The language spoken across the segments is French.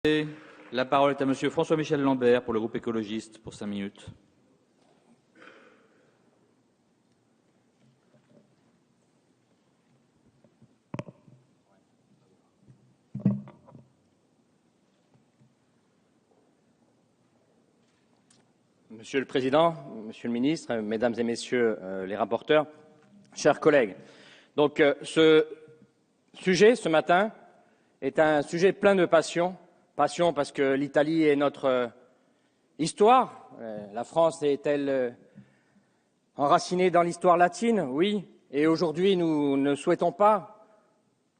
La parole est à Monsieur François-Michel Lambert pour le groupe écologiste pour 5 minutes. Monsieur le Président, Monsieur le Ministre, Mesdames et Messieurs les rapporteurs, chers collègues. Donc, ce sujet, ce matin, est un sujet plein de passion. Passion parce que l'Italie est notre histoire. La France est-elle enracinée dans l'histoire latine? Oui. Et aujourd'hui, nous ne souhaitons pas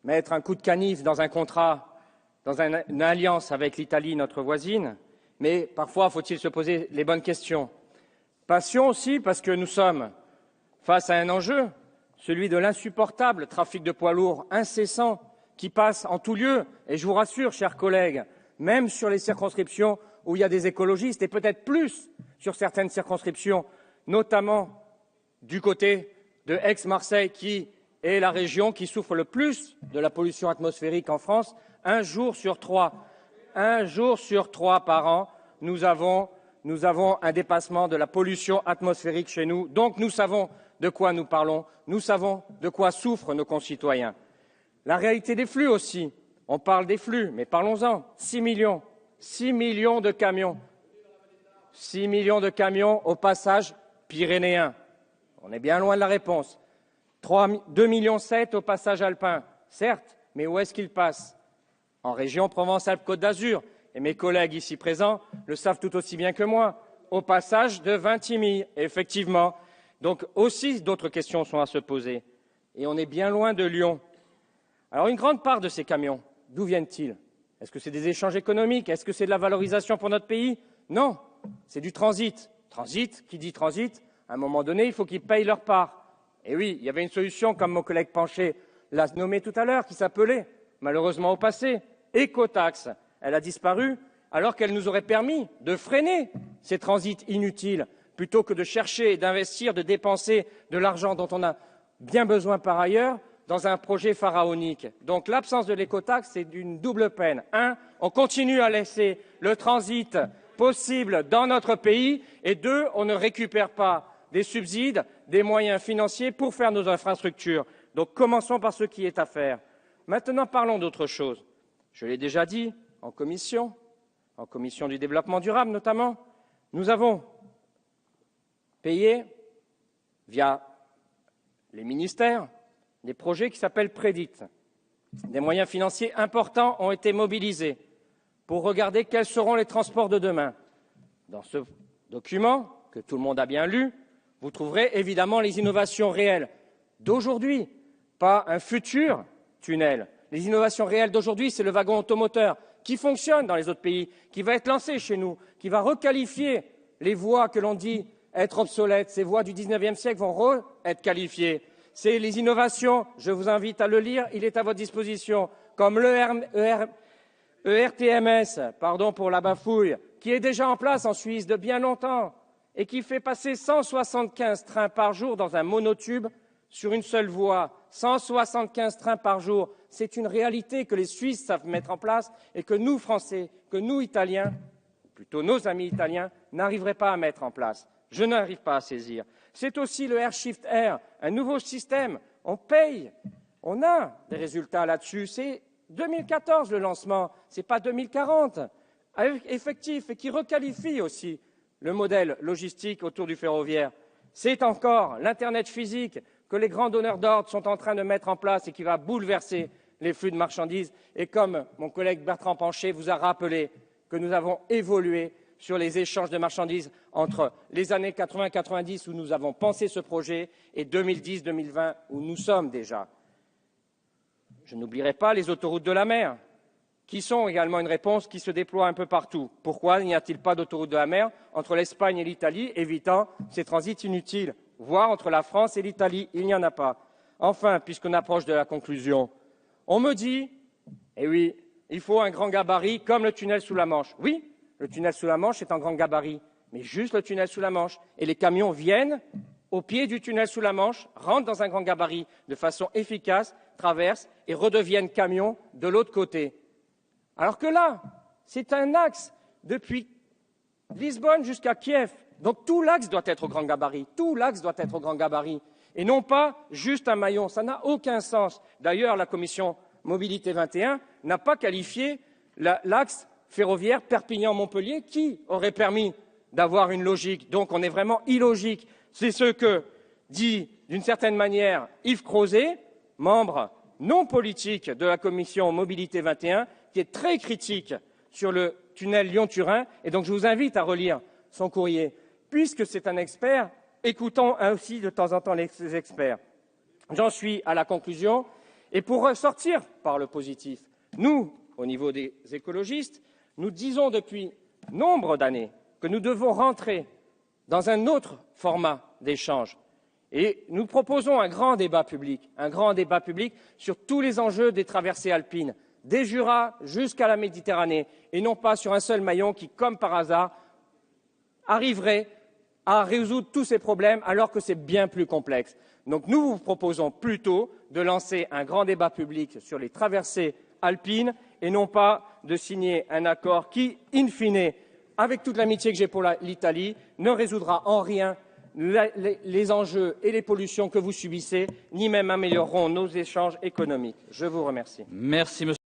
mettre un coup de canif dans un contrat, dans une alliance avec l'Italie, notre voisine. Mais parfois, faut-il se poser les bonnes questions. Passion aussi parce que nous sommes face à un enjeu, celui de l'insupportable trafic de poids lourds incessant qui passe en tout lieu. Et je vous rassure, chers collègues, même sur les circonscriptions où il y a des écologistes, et peut-être plus sur certaines circonscriptions, notamment du côté de Aix-Marseille, qui est la région qui souffre le plus de la pollution atmosphérique en France, un jour sur trois par an, nous avons un dépassement de la pollution atmosphérique chez nous. Donc nous savons de quoi nous parlons, nous savons de quoi souffrent nos concitoyens. La réalité des flux aussi. On parle des flux, mais parlons-en. 6 millions de camions. 6 millions de camions au passage pyrénéen. On est bien loin de la réponse. 2,7 millions au passage alpin. Certes, mais où est-ce qu'ils passent? En région Provence-Alpes-Côte d'Azur. Et mes collègues ici présents le savent tout aussi bien que moi. Au passage de Vintimille, effectivement. Donc aussi, d'autres questions sont à se poser. Et on est bien loin de Lyon. Alors, une grande part de ces camions, d'où viennent-ils? Est-ce que c'est des échanges économiques? Est-ce que c'est de la valorisation pour notre pays? Non, c'est du transit. Transit, qui dit transit, à un moment donné, il faut qu'ils payent leur part. Et oui, il y avait une solution, comme mon collègue Pancher l'a nommé tout à l'heure, qui s'appelait, malheureusement au passé, écotaxe. Elle a disparu, alors qu'elle nous aurait permis de freiner ces transits inutiles, plutôt que de chercher, d'investir, de dépenser de l'argent dont on a bien besoin par ailleurs, dans un projet pharaonique. Donc l'absence de l'écotaxe, c'est d'une double peine. Un, on continue à laisser le transit possible dans notre pays, et deux, on ne récupère pas des subsides, des moyens financiers pour faire nos infrastructures. Donc commençons par ce qui est à faire. Maintenant, parlons d'autre chose. Je l'ai déjà dit en commission du développement durable notamment, nous avons payé, via les ministères, des projets qui s'appellent Prédit. Des moyens financiers importants ont été mobilisés pour regarder quels seront les transports de demain. Dans ce document, que tout le monde a bien lu, vous trouverez évidemment les innovations réelles d'aujourd'hui, pas un futur tunnel. Les innovations réelles d'aujourd'hui, c'est le wagon automoteur qui fonctionne dans les autres pays, qui va être lancé chez nous, qui va requalifier les voies que l'on dit être obsolètes. Ces voies du 19e siècle vont être qualifiées. C'est les innovations, je vous invite à le lire, il est à votre disposition, comme ERTMS, pardon pour la bafouille, qui est déjà en place en Suisse de bien longtemps et qui fait passer 175 trains par jour dans un monotube sur une seule voie. 175 trains par jour, c'est une réalité que les Suisses savent mettre en place et que nous, Français, que nous, Italiens, plutôt nos amis italiens, n'arriveraient pas à mettre en place. Je n'arrive pas à saisir. C'est aussi le AirShift Air, un nouveau système. On paye, on a des résultats là-dessus. C'est 2014 le lancement, ce n'est pas 2040. Effectif et qui requalifie aussi le modèle logistique autour du ferroviaire. C'est encore l'Internet physique que les grands donneurs d'ordre sont en train de mettre en place et qui va bouleverser les flux de marchandises. Et comme mon collègue Bertrand Pancher vous a rappelé que nous avons évolué sur les échanges de marchandises entre les années 80-90 où nous avons pensé ce projet et 2010-2020 où nous sommes déjà. Je n'oublierai pas les autoroutes de la mer, qui sont également une réponse qui se déploie un peu partout. Pourquoi n'y a-t-il pas d'autoroute de la mer entre l'Espagne et l'Italie, évitant ces transits inutiles, voire entre la France et l'Italie? Il n'y en a pas. Enfin, puisqu'on approche de la conclusion, on me dit, eh oui, il faut un grand gabarit comme le tunnel sous la Manche. Oui, le tunnel sous la Manche est un grand gabarit, mais juste le tunnel sous la Manche. Et les camions viennent au pied du tunnel sous la Manche, rentrent dans un grand gabarit de façon efficace, traversent et redeviennent camions de l'autre côté. Alors que là, C'est un axe depuis Lisbonne jusqu'à Kiev. Donc tout l'axe doit être au grand gabarit. Tout l'axe doit être au grand gabarit. Et non pas juste un maillon. Ça n'a aucun sens. D'ailleurs, la commission Mobilité 21 n'a pas qualifié l'axe ferroviaire Perpignan-Montpellier qui aurait permis d'avoir une logique. Donc on est vraiment illogique. C'est ce que dit d'une certaine manière Yves Crozet, membre non politique de la commission Mobilité 21, qui est très critique sur le tunnel Lyon-Turin. Et donc je vous invite à relire son courrier. Puisque c'est un expert, écoutons aussi de temps en temps les experts. J'en suis à la conclusion. Et pour ressortir par le positif, nous, au niveau des écologistes, nous disons depuis nombre d'années que nous devons rentrer dans un autre format d'échange. Et nous proposons un grand débat public sur tous les enjeux des traversées alpines, des Jura jusqu'à la Méditerranée, et non pas sur un seul maillon qui, comme par hasard, arriverait à résoudre tous ces problèmes alors que c'est bien plus complexe. Donc nous vous proposons plutôt de lancer un grand débat public sur les traversées alpines et non pas de signer un accord qui, in fine, avec toute l'amitié que j'ai pour l'Italie, ne résoudra en rien les enjeux et les pollutions que vous subissez, ni même amélioreront nos échanges économiques. Je vous remercie. Merci, monsieur.